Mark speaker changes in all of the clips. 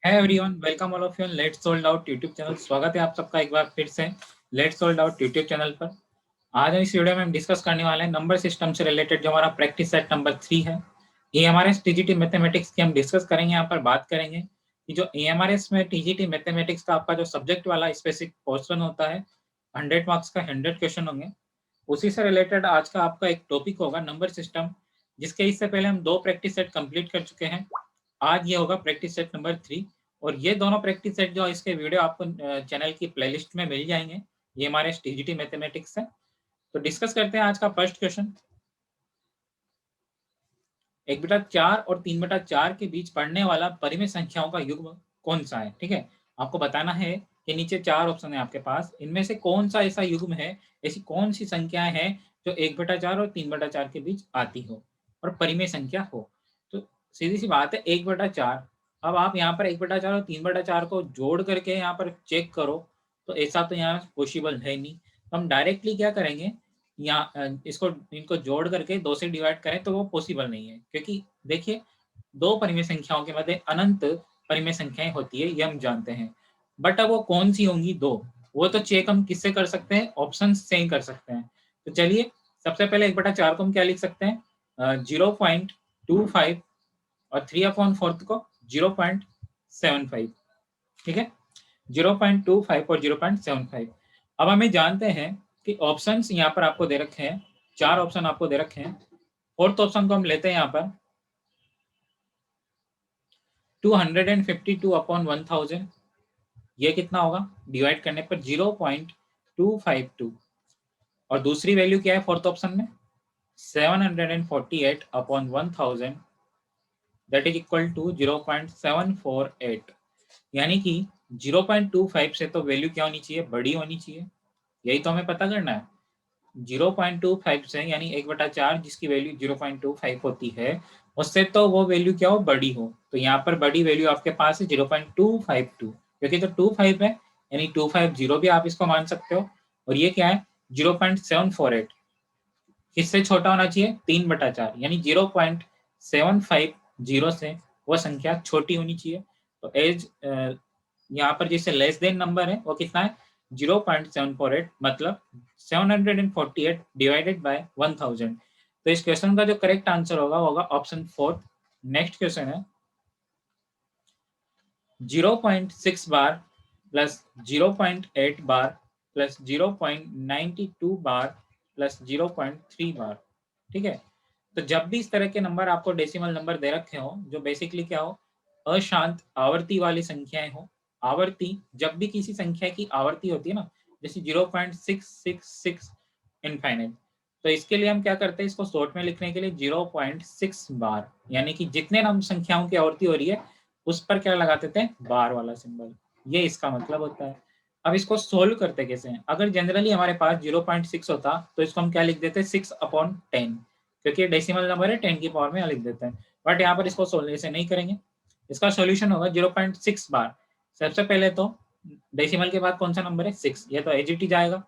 Speaker 1: है everyone, welcome all of you let's sold out YouTube channel. स्वागत है आप सबका एक बार फिर से let's sold out YouTube channel पर। आज इस वीडियो में हम डिस्कस करने वाले हैं नंबर सिस्टम से रिलेटेड जो हमारा प्रैक्टिस सेट नंबर 3 है। एएमआरएस टीजीटी मैथमेटिक्स की हम डिस्कस करेंगे, यहाँ पर बात करेंगे कि जो एएमआरएस में टीजीटी मैथमेटिक्स का आपका जो सब्जेक्ट वाला स्पेसिफिक पोर्शन होता है 100 मार्क्स का 100 क्वेश्चन होंगे। उसी से रिलेटेड आज का आपका एक टॉपिक होगा नंबर सिस्टम, जिसके इससे पहले हम 2 प्रैक्टिस सेट कंप्लीट कर चुके हैं। आज ये होगा प्रैक्टिस सेट नंबर 3 और ये दोनों प्रैक्टिस सेट जो इसके वीडियो आपको चैनल की प्लेलिस्ट में मिल जाएंगे। ये हमारे टीजीटी मैथमेटिक्स है। तो डिस्कस करते हैं आज का फर्स्ट क्वेश्चन। 1/4 और 3/4 के बीच पढ़ने वाला परिमेय संख्याओं का युग्म कौन सा है। ठीक है, आपको बताना है कि नीचे 4 ऑप्शन है आपके पास, इनमें से कौन सा ऐसा युग्म है, ऐसी कौन सी संख्याएं हैं जो 1/4 और 3/4 के बीच आती हो और परिमेय संख्या हो। तो सीधी सी बात है 1/4। अब आप यहाँ पर 1/4 और 3/4 को जोड़ करके यहाँ पर चेक करो तो ऐसा तो यहाँ पॉसिबल है नहीं। तो हम डायरेक्टली क्या करेंगे, यहाँ इसको इनको जोड़ करके 2 से डिवाइड करें तो वो पॉसिबल नहीं है, क्योंकि देखिए 2 परिमेय संख्याओं के मध्य अनंत परिमेय संख्याएं होती है, ये हम जानते हैं। बट अब वो कौन सी होंगी 2, वो तो चेक हम किससे कर सकते हैं, ऑप्शन से ही कर सकते हैं। तो चलिए सबसे पहले 1/4 को हम क्या लिख सकते हैं, 0.25 और 3/4 को 0.75। ठीक है, 0.25 और 0.75। अब हमें जानते हैं कि ऑप्शंस यहाँ पर आपको दे रखे हैं, 4 ऑप्शन आपको दे रखे हैं। फोर्थ ऑप्शन को हम लेते हैं यहाँ पर 252/1000। ये कितना होगा, डिवाइड करने पर 0.252। और दूसरी वैल्यू क्या है फोर्थ ऑप्शन में, 748/1000, दैट इज इक्वल टू 0.748। यानी कि 0.25 से तो वैल्यू क्या होनी चाहिए, बड़ी होनी चाहिए। यही तो हमें पता करना है। 0.25 से यानी 1/4 जिसकी वैल्यू 0.25 होती है, उससे तो वो वैल्यू क्या हो, बड़ी हो। तो यहाँ पर बड़ी वैल्यू आपके पास है 0.252, क्योंकि तो 25 है यानी 250 भी आप इसको मान सकते हो। और ये क्या है 0.748, किससे छोटा होना चाहिए, 3/4 यानी 0.750 से वो संख्या छोटी होनी चाहिए। तो एज यहाँ पर जैसे लेस देन नंबर है वो कितना है 0.748, मतलब 748 डिवाइडेड बाय 1000। तो इस क्वेश्चन का जो करेक्ट आंसर होगा ऑप्शन 4। नेक्स्ट क्वेश्चन है 0.6 बार प्लस 0.8 बार प्लस 0.92 बार प्लस 0.3 बार। ठीक है, तो जब भी इस तरह के नंबर आपको डेसिमल नंबर दे रखे हो, जो बेसिकली क्या हो, अशांत आवर्ती वाली संख्याएं हो। आवर्ती, जब भी किसी संख्या की आवर्ती होती है ना, जैसे 0.666 इनफाइनाइट, तो इसके लिए हम क्या करते हैं, इसको शॉर्ट में लिखने के लिए 0.6 बार, यानी कि जितने नंबर संख्याओं की आवर्ती हो रही है उस पर क्या लगा देते हैं, बार वाला सिंबल। ये इसका मतलब होता है। अब इसको सोल्व करते कैसे हैं, अगर जनरली हमारे पास 0.6 होता तो इसको हम क्या लिख देते हैं, 6/10, क्योंकि डेसिमल नंबर है 10 की पावर में लिख देते हैं। बट यहाँ पर इसको सोल्व ऐसे नहीं करेंगे। इसका सॉल्यूशन होगा 0.6 बार। सबसे पहले तो डेसिमल के बाद कौन सा नंबर है, 6, ये तो एज इट इज आएगा।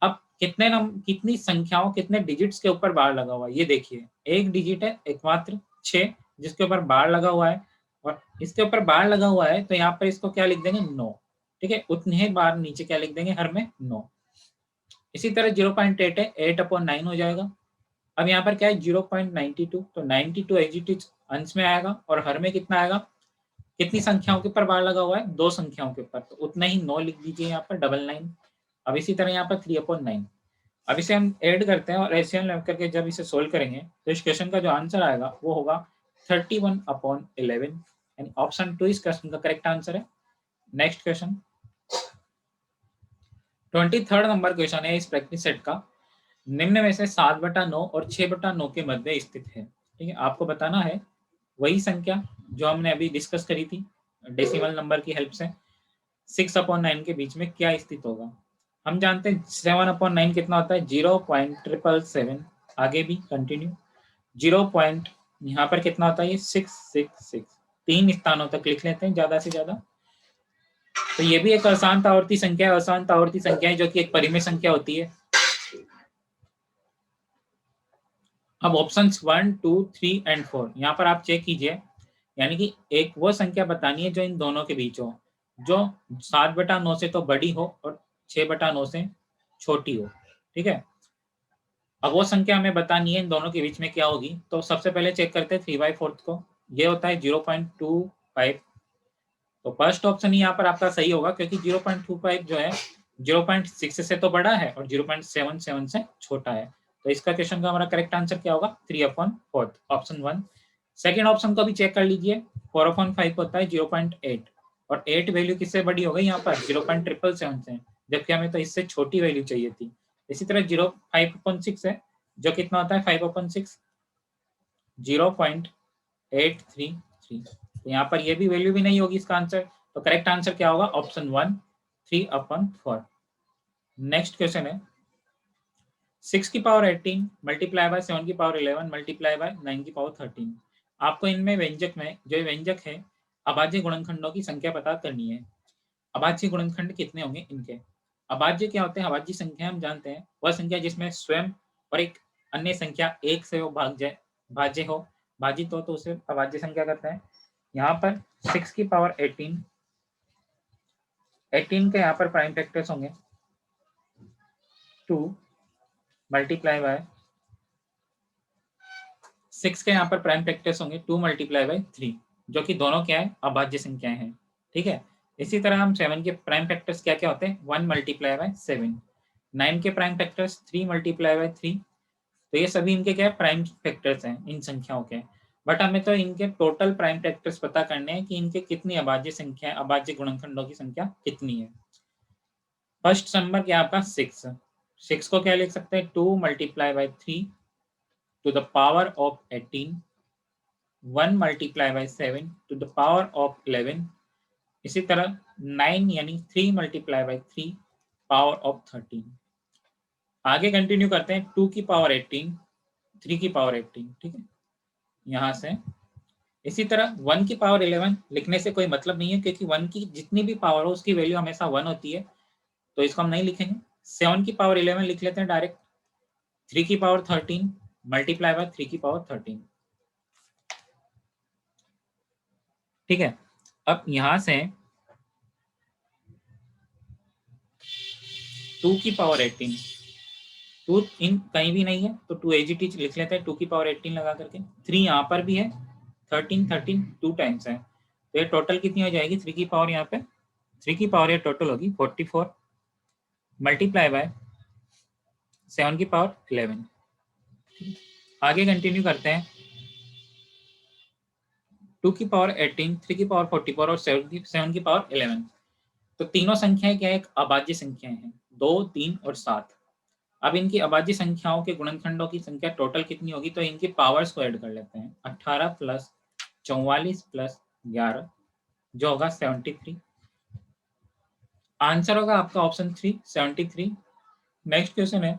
Speaker 1: अब कितनी संख्याओं, कितने डिजिट्स के ऊपर बार लगा हुआ है, ये देखिए एक डिजिट है एकमात्र 6 जिसके ऊपर बार लगा हुआ है, और इसके ऊपर बार लगा हुआ है तो यहाँ पर इसको क्या लिख देंगे, 9। ठीक है, उतने ही बार नीचे क्या लिख देंगे, हर में 9। इसी तरह 0.8 है, 8/9 हो जाएगा। अब यहाँ पर क्या है 0.92, तो 92 एजिट अंश में आएगा और हर में कितना आएगा, कितनी संख्याओं के ऊपर बार लगा हुआ है, 2 संख्याओं के ऊपर, तो उतना ही 9 लिख दीजिए यहाँ पर, 99। अब इसी तरह यहाँ पर 3/9। अब इसे हम ऐड करते हैं और एलसीएम लगा करके जब इसे सोल्व करेंगे तो इस क्वेश्चन का जो आंसर आएगा वो होगा 31/11, यानी ऑप्शन 2 इस क्वेश्चन का करेक्ट आंसर है। Next question 23rd number question है इस प्रैक्टिस सेट का। निम्न में से 7/9 और 6/9 के मध्य स्थित है। ठीक है, आपको बताना है वही संख्या जो हमने अभी डिस्कस करी थी डेसिमल नंबर की हेल्प से, 6/9 के बीच में क्या स्थित होगा। हम जानते हैं 7/9 कितना होता है, 0.777। आगे भी कंटिन्यू 0 पॉइंट, यहाँ पर कितना होता है ये 666। 3 स्थानों तक लिख लेते हैं ज्यादा से ज्यादा। तो ये भी एक अशांत आवर्ती संख्या है। अशांत आवर्ती संख्या है जो कि एक परिमेय संख्या होती है। अब ऑप्शंस 1, 2, 3 एंड 4 यहाँ पर आप चेक कीजिए यानी कि एक वो संख्या बतानी है जो इन दोनों के बीच हो, जो 7/9 से तो बड़ी हो और 6/9 से छोटी हो। ठीक है, अब वो संख्या हमें बतानी है इन दोनों के बीच में क्या होगी। तो सबसे पहले चेक करते हैं 3/4 को, ये होता है 0.25। तो फर्स्ट ऑप्शन ही यहाँ पर आपका सही होगा, क्योंकि 0.25 जो है 0.6 से तो बड़ा है और 0.77 से छोटा है। तो इसका क्वेश्चन का हमारा करेक्ट आंसर क्या होगा? 3/4, ऑप्शन 1। सेकेंड ऑप्शन को भी चेक कर लीजिए, 4/5 होता है 0.8, और 8 वैल्यू किससे बड़ी हो गई यहाँ पर? 0.777 से, जबकि हमें तो इससे छोटी वैल्यू चाहिए थी। इसी तरह 5/6 है, जो कितना होता है? 5/6, 0.833। तो यहाँ पर ये भी वैल्यू भी नहीं होगी इसका आंसर। तो करेक्ट आंसर क्या होगा? ऑप्शन 1, 3/4। नेक्स्ट क्वेश्चन है 6 की पावर 18 मल्टीप्लाई बाय 7 की पावर 11 मल्टीप्लाई बाय 9 की पावर 13। आपको इनमें व्यंजक में जो व्यंजक है अभाज्य गुणनखंडों की संख्या पता करनी है। अभाज्य गुणनखंड कितने होंगे इनके? अभाज्य क्या होते हैं? अभाज्य संख्या हम जानते हैं वह संख्या जिसमें स्वयं और एक अन्य संख्या एक से वो भाज्य हो, भाजित हो, तो उसे अभाज्य संख्या कहते हैं। यहाँ पर 6 की पावर 18, 18 के यहाँ पर प्राइम फैक्टर्स होंगे 2 मल्टीप्लाई बाय 6 के यहाँ पर प्राइम फैक्टर्स होंगे 2 मल्टीप्लाई बाय 3, जो कि दोनों क्या है? अभाज्य संख्याएं हैं। ठीक है, इसी तरह हम 7 के प्राइम फैक्टर्स क्या क्या होते हैं? 1 मल्टीप्लाई बाय 7, 9 के प्राइम फैक्टर्स 3 मल्टीप्लाई बाय 3। तो ये सभी इनके क्या है? प्राइम फैक्टर्स हैं इन संख्याओं के। बट हमें तो इनके टोटल प्राइम फैक्टर्स पता करने हैं कि इनके कितनी अभाज्य संख्या है, अभाज्य गुणनखंडों की संख्या कितनी है। फर्स्ट नंबर क्या है आपका? 6। 6 को क्या लिख सकते हैं? 2 multiply by 3 to the power of 18, 1 multiply by 7 to the power of 11। इसी तरह 9 यानी 3 मल्टीप्लाई बाय 3 पावर ऑफ 13। आगे कंटिन्यू करते हैं 2 की पावर 18, 3 की पावर 18। ठीक है, यहाँ से इसी तरह 1 की पावर 11 लिखने से कोई मतलब नहीं है, क्योंकि 1 की जितनी भी पावर हो उसकी वैल्यू हमेशा 1 होती है, तो इसको हम नहीं लिखेंगे। 7 की पावर 11 लिख लेते हैं डायरेक्ट, 3 की पावर 13 मल्टीप्लाई बाय 3 की पावर 13। ठीक है, अब यहाँ से 2 की पावर 18, 2 इन कहीं भी नहीं है तो 2 एजीटी लिख लेते हैं 2 की पावर 18 लगा करके। 3 यहाँ पर भी है, 13 13 2 टाइम्स है, तो ये टोटल कितनी हो जाएगी? 3 की पावर यहाँ पे 3 की पावर ये टोटल होगी 44 मल्टीप्लाई बाय 7 की पावर 11। आगे कंटिन्यू करते हैं 2 की पावर 18, 3 की पावर 44 और 7 की पावर 11। तो तीनों संख्याएं क्या है? एक अभाज्य संख्याएं हैं, 2 3 और 7। अब इनकी अभाज्य संख्याओं के गुणनखंडों की संख्या टोटल कितनी होगी? तो इनकी पावर्स को ऐड कर लेते हैं, 18 प्लस 44 प्लस 11, जो होगा 73। आंसर होगा आपका ऑप्शन 3, 73। नेक्स्ट क्वेश्चन है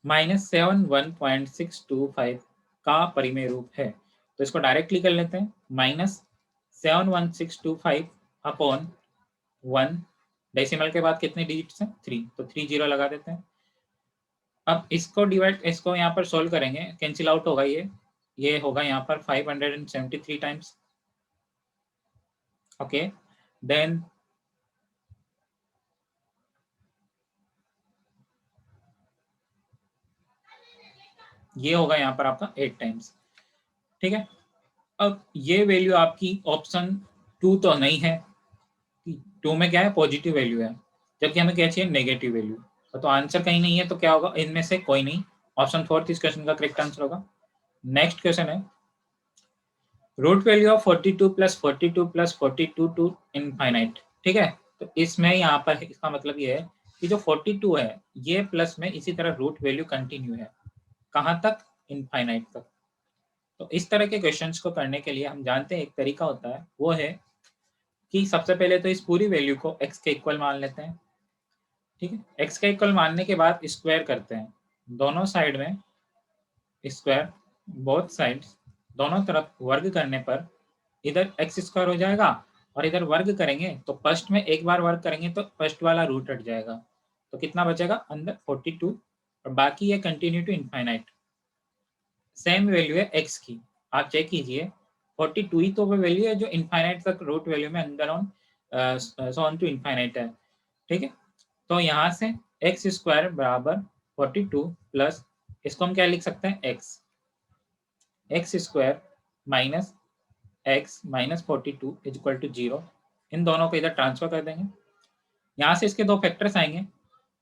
Speaker 1: -7 1.625 का परिमेय रूप है। तो इसको डायरेक्टली कर लेते हैं, -71625 अपॉन 1, डेसिमल के बाद कितने डिजिट्स हैं? 3, तो 3 जीरो लगा देते हैं। अब इसको डिवाइड, इसको यहाँ पर सोल्व करेंगे, कैंसिल आउट होगा ये होगा यहाँ पर 573 टाइम्स। ओके, देन ये होगा यहाँ पर आपका 8 टाइम्स। ठीक है, अब ये वैल्यू आपकी ऑप्शन 2 तो नहीं है, 2 में क्या है? पॉजिटिव वैल्यू है, जबकि हमें क्या चाहिए? Negative value. तो आंसर कहीं नहीं है, तो क्या होगा? इनमें से कोई नहीं, ऑप्शन 4 इस क्वेश्चन का करेक्ट आंसर होगा। नेक्स्ट क्वेश्चन है root value of 42 plus 42 plus 42 to infinite. ठीक है, तो इसमें यहाँ पर इसका मतलब ये है कि जो 42 है ये प्लस में इसी तरह रूट वैल्यू कंटिन्यू है, कहाँ तक? इनफाइनाइट तक। तो इस तरह के क्वेश्चंस को करने के लिए हम जानते हैं एक तरीका होता है, वो है कि सबसे पहले तो इस पूरी वैल्यू को x के इक्वल मान लेते हैं। ठीक है, x के इक्वल मानने के बाद स्क्वायर करते हैं, दोनों साइड में स्क्वायर, बोथ साइड्स, दोनों तरफ वर्ग करने पर इधर एक्स स्क्वायर हो जाएगा, और इधर वर्ग करेंगे तो फर्स्ट में एक बार वर्ग करेंगे तो फर्स्ट वाला रूट हट जाएगा, तो कितना बचेगा अंदर? 42, और बाकी ये continue to infinite. Same value है एक्स की, आप चेक कीजिए 42 ही तो वो वैल्यू है जो इनफाइनाइट तक रूट वैल्यू में अंदर on so on to infinite है, ठीक है। तो यहाँ से एक्स स्क्वायर बराबर 42 प्लस इसको हम क्या लिख सकते हैं X square minus X minus 42 is equal to 0। इन दोनों को इधर ट्रांसफर कर देंगे, यहाँ से इसके दो फैक्टर्स आएंगे,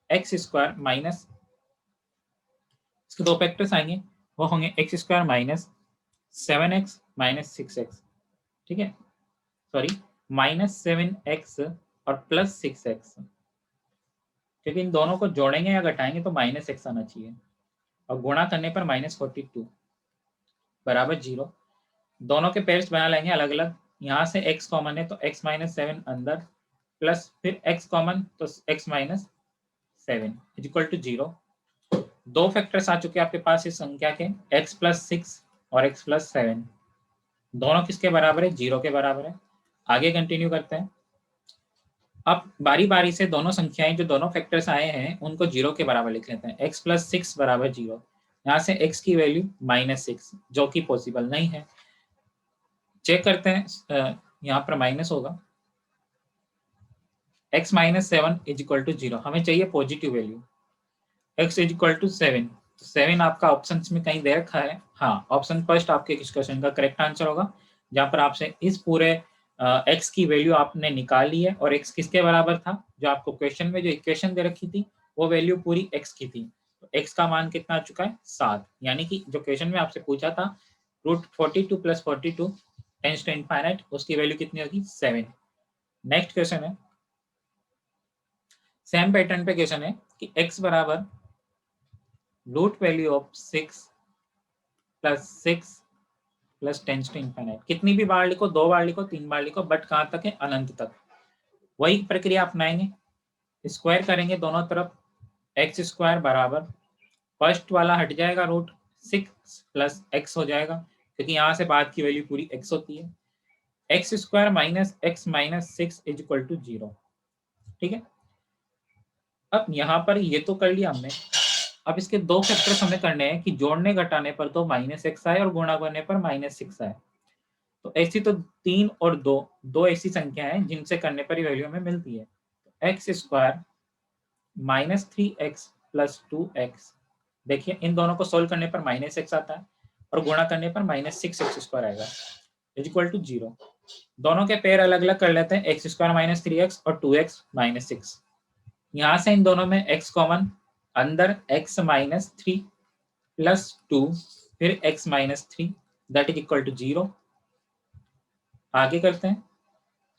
Speaker 1: एक्स स्क्वायर माइनस इसके दो फैक्टर्स आएंगे, वो होंगे x square minus 7x minus 6x, ठीक है, सॉरी माइनस 7x और प्लस 6x, क्योंकि इन दोनों को जोड़ेंगे या घटाएंगे तो माइनस एक्स आना चाहिए, और गुणा करने पर माइनस 42 बराबर 0। दोनों के पेयर्स बना लेंगे अलग अलग, यहाँ से x कॉमन है तो x माइनस 7 अंदर प्लस फिर x कॉमन तो x minus 7 is equal to 0। दो फैक्टर्स आ चुके हैं आपके पास इस संख्या के, x प्लस 6 और x प्लस 7, दोनों किसके बराबर है, 0 के बराबर है। आगे कंटिन्यू करते हैं। अब बारी बारी से दोनों संख्याएं जो दोनों फैक्टर्स आए हैं उनको 0 के बराबर लिख लेते हैं। x प्लस 6 बराबर 0, यहाँ से x की वैल्यू माइनस 6 जो कि पॉसिबल नहीं है। चेक करते हैं, यहाँ पर माइनस होगा, x minus 7 is equal to 0, हमें चाहिए positive value, x is equal to 7, 7 आपका ऑप्शन में कहीं दे रखा है, हाँ ऑप्शन फर्स्ट आपके इस क्वेश्चन का करेक्ट आंसर होगा, जहाँ पर आपसे इस पूरे x की वैल्यू आपने निकाल ली है, और x किसके बराबर था, जो आपको क्वेश्चन में जो इक्वेशन दे रखी थी वो वैल्यू पूरी x की थी, तो x का मान कितना आ चुका है 7, यानी कि जो क्वेश्चन में आपसे पूछा था root 42 plus 42 tends to infinite, उसकी वैल्यू कितनी होगी 7। नेक्स्ट क्वेश्चन है, सेम पैटर्न पे क्वेश्चन है कि x बराबर root value of 6 plus 6 plus tends to infinite, कितनी भी बार लिखो, 2 बार लिखो, 3 बार लिखो, बट कहाँ तक है, अनंत तक। वही प्रक्रिया अपनाएंगे, स्क्वायर करेंगे दोनों तरफ, एक्स स्क्वायर बराबर फर्स्ट वाला हट जाएगा, रूट 6 प्लस एक्स हो जाएगा, क्योंकि यहाँ से बाद की वैल्यू पूरी एक्स होती है, X square minus X minus 6 is equal to 0, ठीक है। अब यहाँ पर ये तो कर लिया हमने, अब इसके दो फैक्टर्स हमें करने हैं कि जोड़ने घटाने पर तो माइनस एक्स आए और गुणा करने पर माइनस 6 आए, तो ऐसी तो 3 और 2 दो ऐसी संख्या है जिनसे करने पर वैल्यू हमें मिलती है। X square minus 3x plus 2x, देखिए इन दोनों को सोल्व करने पर माइनस एक्स आता है और गुणा करने पर माइनस 6x स्क्वायर आएगा इज इक्वल टू 0। दोनों के पेयर अलग अलग कर लेते हैं, एक्स स्क्वायर माइनस 3x और 2x माइनस 6, यहाँ से इन दोनों में x कॉमन, अंदर x माइनस 3 प्लस 2 फिर x minus 3 that is equal to 0। आगे करते हैं,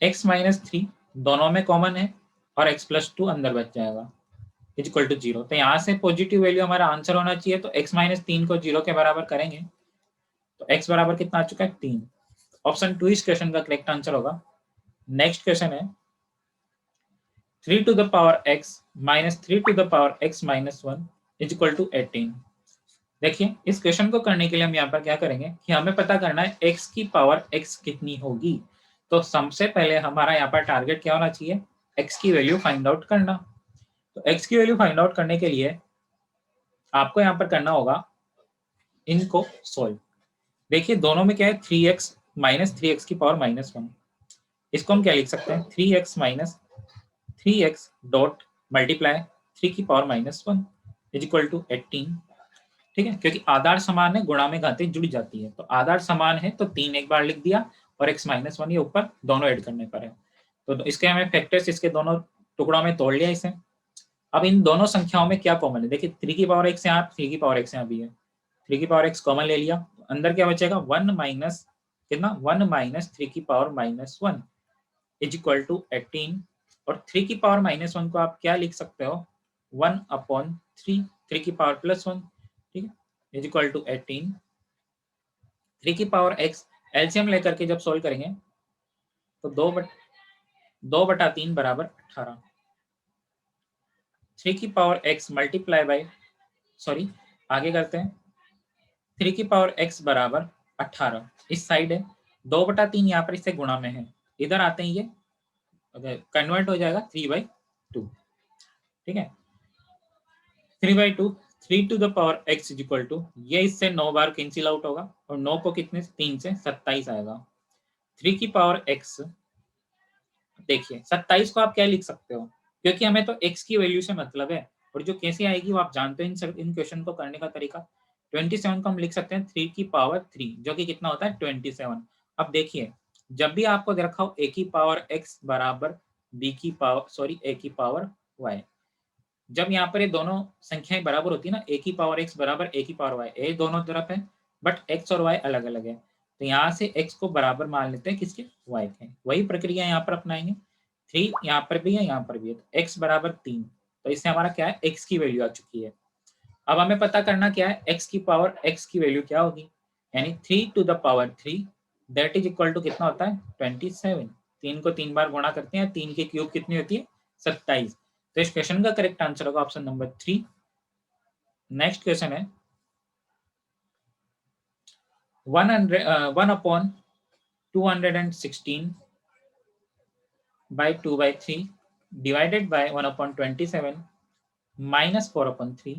Speaker 1: x माइनस 3 दोनों में कॉमन है और x प्लस 2 अंदर बच जाएगा इज इक्वल टू 0। तो यहाँ से पॉजिटिव वैल्यू हमारा आंसर होना चाहिए, तो x माइनस 3 को 0 के बराबर करेंगे तो x बराबर कितना आ चुका है 3, ऑप्शन 2 इस क्वेश्चन का करेक्ट आंसर होगा। नेक्स्ट क्वेश्चन है 3 to the power x minus 3 to the power x minus 1 is equal to 18। देखिए इस क्वेश्चन को करने के लिए हम यहाँ पर क्या करेंगे कि हमें पता करना है x की पावर x कितनी होगी, तो सबसे पहले हमारा यहाँ पर टारगेट क्या होना चाहिए, x की वैल्यू फाइंड आउट करना। तो x की वैल्यू फाइंड आउट करने के लिए आपको यहाँ पर करना होगा इनको सोल्व। देखिए दोनों में क्या है 3x माइनस 3x की पावर माइनस 1, इसको हम क्या लिख सकते हैं 3x minus 3x dot multiply 3 की power minus 1 is equal to 18, ठीक है, क्योंकि आधार समान है गुणा में घातें जुड़ जाती है, तो आधार समान है तो 3 एक बार लिख दिया और x माइनस 1 ये ऊपर दोनों ऐड करने पर है, तो इसके हमें फैक्टर्स इसके दोनों टुकड़ों में तोड़ लिया इसे। अब इन दोनों संख्याओं में क्या कॉमन है, देखिए 3 की पावर x यहाँ 3 की पावर x यहाँ भी है, 3 की पावर x कॉमन ले लिया, तो अंदर क्या बचेगा 1 माइनस कितना 1 माइनस 3 की power minus 1 is equal to 18, और 3 की पावर माइनस 1 को आप क्या लिख सकते हो 1 अपॉन 3 की पावर प्लस 1, ठीक है, इज इक्वल टू 18। 3 की पावर x एलसीएम लेकर के जब सोल्व करेंगे तो 2/3 बराबर 18, 3 की power x multiply by sorry आगे करते हैं, 3 की पावर x बराबर 18 इस साइड है, 2/3 यहाँ पर इससे गुणा में है, इधर आते हैं ये कन्वर्ट हो जाएगा 3/2, ठीक है, 3/2 3 to the power x is equal to, ये इससे 9 बार कैंसिल आउट होगा और 9 को कितने 3 से 27 आएगा। 3 की पावर x, देखिए 27 को आप क्या लिख सकते हो, क्योंकि हमें तो x की वैल्यू से मतलब है और जो कैसे आएगी वो आप जानते हो इन क्वेश्चन को करने का तरीका। 27 को हम लिख सकते हैं 3 की पावर 3, जो कि कितना होता है 27। अब देखिए जब भी आपको दे रखा हो a की पावर x बराबर b की पावर a की पावर y, जब यहाँ पर ये दोनों संख्याएं बराबर होती है ना, a की पावर x बराबर a की पावर y, a दोनों तरफ है बट x और y अलग अलग है, तो यहाँ से x को बराबर मान लेते हैं किसके, y के। वही प्रक्रिया यहाँ पर अपनाएंगे, 3 यहाँ पर भी है यहाँ पर भी है, तो x बराबर 3, तो इससे हमारा क्या है x की वैल्यू आ चुकी है। अब हमें पता करना क्या है, x की पावर x की वैल्यू क्या होगी, यानी 3 to the power 3 that is equal to कितना होता है 27। 3 को 3 बार गुणा करते हैं, 3 की क्यूब कितनी होती है 27। तो इस क्वेश्चन का करेक्ट आंसर होगा ऑप्शन नंबर 3। नेक्स्ट क्वेश्चन है 1 upon 216 by 2 by 3 divided by 1 upon 27 minus 4 upon 3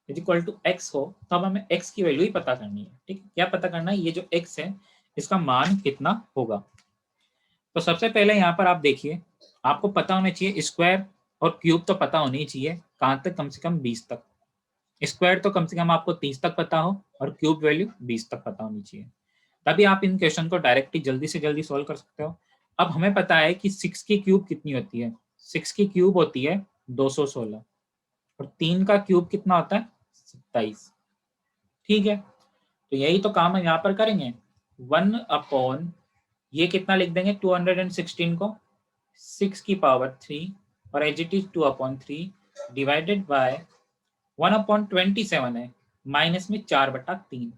Speaker 1: is equal to x हो, तो अब हमें x की वैल्यू ही पता करनी है। ठीक, क्या पता करना है, ये जो x है इसका मान कितना होगा। तो सबसे पहले यहाँ पर आप देखिए, आपको पता होना चाहिए स्क्वायर और क्यूब तो पता होनी चाहिए, कहाँ तक, कम से कम 20 तक। स्क्वायर तो कम से कम आपको 30 तक पता हो और क्यूब वैल्यू 20 तक पता होनी चाहिए, तभी आप इन क्वेश्चन को डायरेक्टली जल्दी से जल्दी सोल्व कर सकते हो। अब हमें पता है कि 6 की क्यूब कितनी होती है, 6 की क्यूब होती है 216 और 3 का क्यूब कितना होता है 27। ठीक है, तो यही तो काम हम यहाँ पर करेंगे। 1 अपॉन ये कितना लिख देंगे 216 को 6 की पावर 3 और as it is 2 upon 3 divided by 1 upon 27 है, माइनस में 4/3,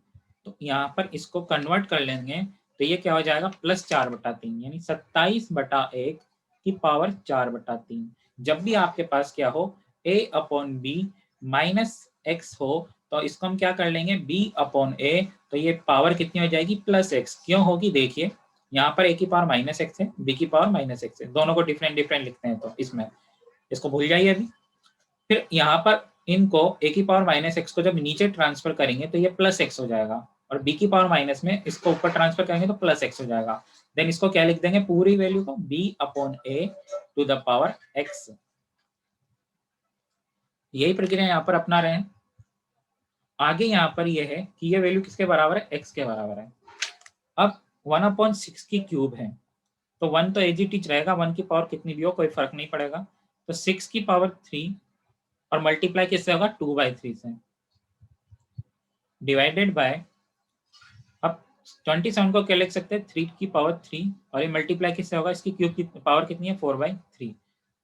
Speaker 1: तो यहाँ पर इसको कन्वर्ट कर लेंगे तो ये क्या हो जाएगा +4/3, यानी 27/1 की पावर 4/3। जब भी आपके पास क्या हो a upon b minus x हो, तो इसको हम क्या कर लेंगे b अपॉन a, तो ये पावर कितनी हो जाएगी +x। क्यों होगी, देखिए यहाँ पर a की पावर -x है, b की पावर -x है, दोनों को डिफरेंट डिफरेंट लिखते हैं, तो इसमें इसको भूल जाइए अभी। फिर यहाँ पर इनको a की पावर -x को जब नीचे ट्रांसफर करेंगे तो ये +x हो जाएगा और b की पावर माइनस में इसको ऊपर ट्रांसफर करेंगे तो +x हो जाएगा। देन इसको क्या लिख देंगे पूरी वैल्यू को b अपॉन a to the power x। यही प्रक्रिया यहाँ पर अपना रहे हैं। आगे यहाँ पर यह है कि ये वैल्यू किसके बराबर है, x के बराबर है। अब 1/6 की क्यूब है, तो 1 तो एज इट इज रहेगा, 1 की पावर कितनी भी हो कोई फर्क नहीं पड़ेगा, तो 6 की पावर 3 और मल्टीप्लाई किससे होगा 2/3 से, डिवाइडेड बाय, अब 27 को क्या लिख सकते हैं 3 की पावर 3 और ये मल्टीप्लाई किससे होगा, इसकी क्यूब की पावर कितनी है 4/3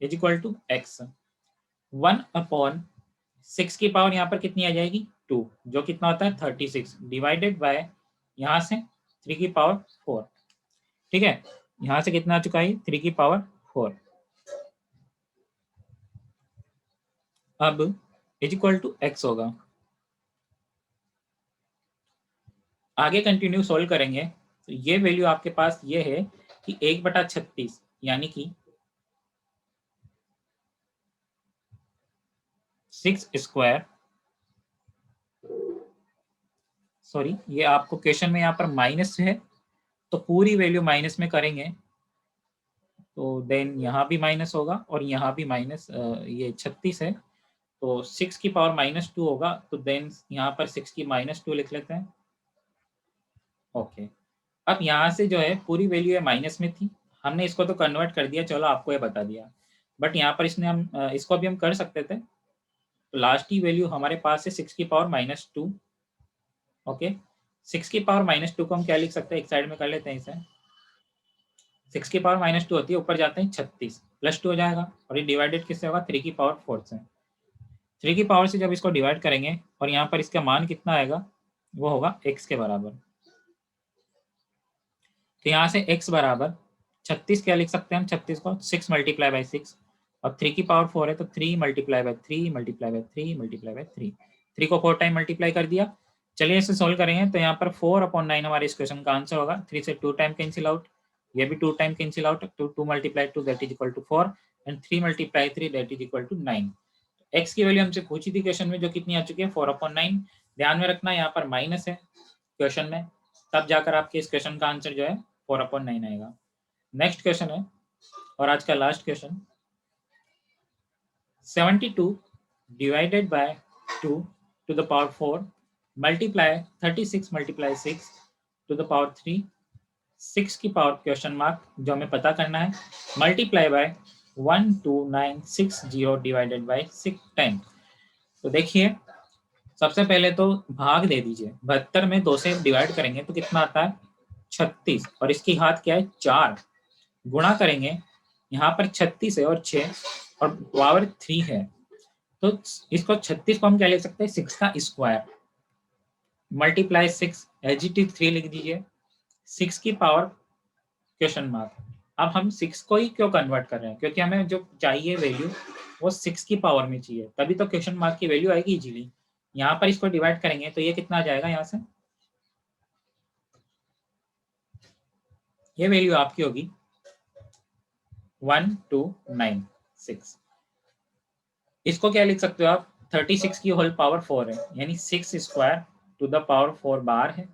Speaker 1: इज इक्वल टू x। 1/6 की पावर यहाँ पर कितनी आ जाएगी 2, जो कितना होता है 36, डिवाइडेड बाय यहाँ से 3 की पावर 4। ठीक है, यहाँ से कितना आ चुका है 3 की पावर 4। अब इज इक्वल टू x होगा। आगे कंटिन्यू सोल्व करेंगे तो ये वैल्यू आपके पास ये है कि 1/36 यानी कि 6 स्क्वायर, सॉरी ये आपको क्वेश्चन में यहाँ पर माइनस है तो पूरी वैल्यू माइनस में करेंगे, तो देन यहाँ भी माइनस होगा और यहाँ भी माइनस, ये 36 है तो 6 की पावर -2 होगा, तो देन यहाँ पर 6 की -2 लिख लेते हैं। ओके, अब यहाँ से जो है पूरी वैल्यू है माइनस में थी, हमने इसको तो कन्वर्ट कर दिया, चलो आपको ये बता दिया, बट यहाँ पर इसने हम इसको भी हम कर सकते थे। तो लास्ट की वैल्यू हमारे पास है 6 की पावर -2। ओके, 6 की पावर -2 को हम क्या लिख सकते हैं, एक साइड में कर लेते हैं इसे। 6 की पावर -2 होती है, ऊपर जाते हैं 36, +2 हो जाएगा और ये डिवाइडेड किससे होगा 3 की पावर 4 से। 3 की पावर से जब इसको डिवाइड करेंगे और यहाँ पर इसका मान कितना आएगा, वो होगा x के बराबर। तो यहाँ से x बराबर 36 क्या लिख सकते हैं हम, 36 को 6 मल्टीप्लाई बाई 6 और 3 की पावर 4 है तो 3 multiply by 3 multiply by 3 multiply by 3, 3 को 4 टाइम मल्टीप्लाई कर दिया। चलिए इसे सोल्व करेंगे तो यहाँ पर 4/9 हमारे इस क्वेश्चन का आंसर होगा। 3 से 2 टाइम कैंसिल आउट, ये भी 2 time cancel out, 2 multiply 2 that is equal to 4 and 3 multiply 3 that is equal to 9। x की वैल्यू हमसे पूछी थी क्वेश्चन में, जो कितनी आ चुकी है 4/9। ध्यान में रखना यहाँ पर माइनस है क्वेश्चन में, तब जाकर आपके इस क्वेश्चन का आंसर जो है 4/9 आएगा। नेक्स्ट क्वेश्चन है और आज का last question, 72 divided by 2 to the power 4 multiply 36 multiply 6 to the power 3, 6 की पावर क्वेश्चन मार्क जो हमें पता करना है, मल्टीप्लाई बाय 12960 डिवाइडेड बाय 10। तो देखिए सबसे पहले तो भाग दे दीजिए, 72 में 2 से डिवाइड करेंगे तो कितना आता है 36, और इसकी घात क्या है 4, गुणा करेंगे यहाँ पर 36 है और 6 और पावर 3 है, तो इसको 36 को हम क्या लिख सकते हैं 6 का स्क्वायर, मल्टीप्लाई 6 एजीटी 3 लिख दीजिए, 6 की पावर क्वेश्चन मार्क। अब हम 6 को ही क्यों कन्वर्ट कर रहे हैं, क्योंकि हमें जो चाहिए वैल्यू वो 6 की पावर में चाहिए, तभी तो क्वेश्चन मार्क की वैल्यू आएगी इजीली। यहाँ पर इसको डिवाइड करेंगे तो ये कितना आ जाएगा, यहाँ से ये वैल्यू आपकी होगी 1296। इसको क्या लिख सकते हो आप, 36 की होल पावर 4 है, यानी 6 स्क्वायर टू द पावर 4 बार है।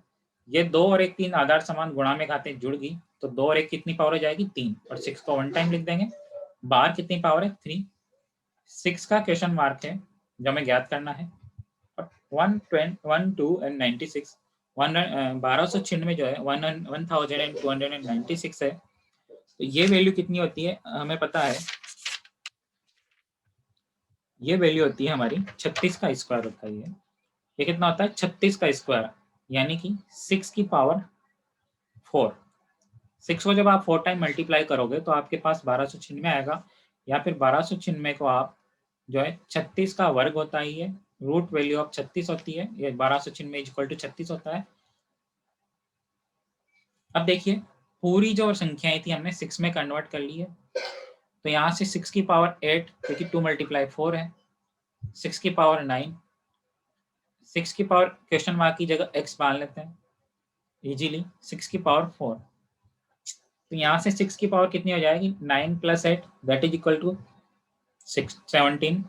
Speaker 1: ये 2 और 1 3 आधार समान गुणा में खाते जुड़ गई, तो 2 और 1 कितनी पावर हो जाएगी 3, और 6 को 1 टाइम लिख देंगे, बार कितनी पावर है 3। 6 का क्वेश्चन मार्क है जो हमें ज्ञात करना है, और 1296 1296 जो है 1296 है, तो ये वैल्यू कितनी होती है हमें पता है, ये वैल्यू होती है हमारी 36 का स्क्वायर होता है, ये कितना होता है 36 का स्क्वायर, यानी कि 6 की पावर 4। 6 को जब आप 4 टाइम मल्टीप्लाई करोगे तो आपके पास 1296 आएगा, या फिर 1296 को आप जो है 36 का वर्ग होता ही है, रूट वैल्यू ऑफ 36 होती है, ये 1296 इक्वल टू 36 होता है। अब देखिए पूरी जो संख्याएं थी हमने 6 में कन्वर्ट कर ली है, तो यहाँ से 6 की पावर 8, क्योंकि 2 मल्टीप्लाई 4 है, 6 की पावर 9, 6 की पावर क्वेश्चन मार्क की जगह x मान लेते हैं इजीली, 6 की पावर 4, तो यहाँ से 6 की पावर कितनी हो जाएगी 9 + 8 that is equal to 17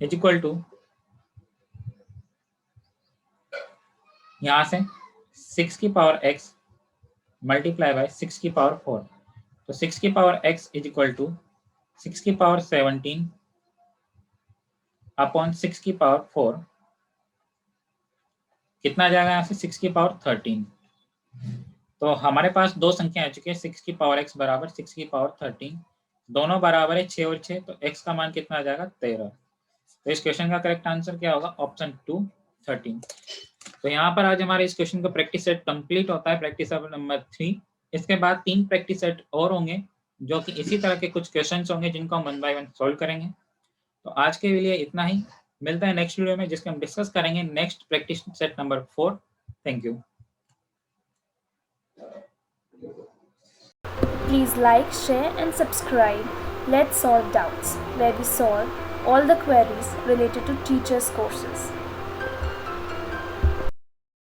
Speaker 1: is equal to, यहाँ से 6 की पावर x मल्टीप्लाई बाय 6 की पावर 4, तो 6 की power x is equal to 6 की पावर 17 अपॉन 6 की पावर 4, कितना आ जाएगा यहाँ से 6 की पावर 13। तो हमारे पास दो संख्या आ चुकी है, 6 की पावर x बराबर 6 की पावर 13, दोनों बराबर है 6 और 6, तो x का मान कितना आ जाएगा 13। तो इस क्वेश्चन का करेक्ट आंसर क्या होगा, ऑप्शन 2 13। तो यहाँ पर आज हमारे इस क्वेश्चन का प्रैक्टिस सेट कंप्लीट होता है, प्रैक्टिस सेट नंबर 3। इसके बाद 3 प्रैक्टिस सेट और होंगे जो कि इसी तरह के कुछ क्वेश्चंस होंगे जिनको हम 1 बाय 1 सॉल्व करेंगे। तो आज के लिए इतना ही, मिलता है नेक्स्ट वीडियो में जिसमें हम डिस्कस करेंगे next practice set number 4। Thank you.
Speaker 2: Please like, share and subscribe. Let's solve doubts, where we solve all the queries related to teachers' courses.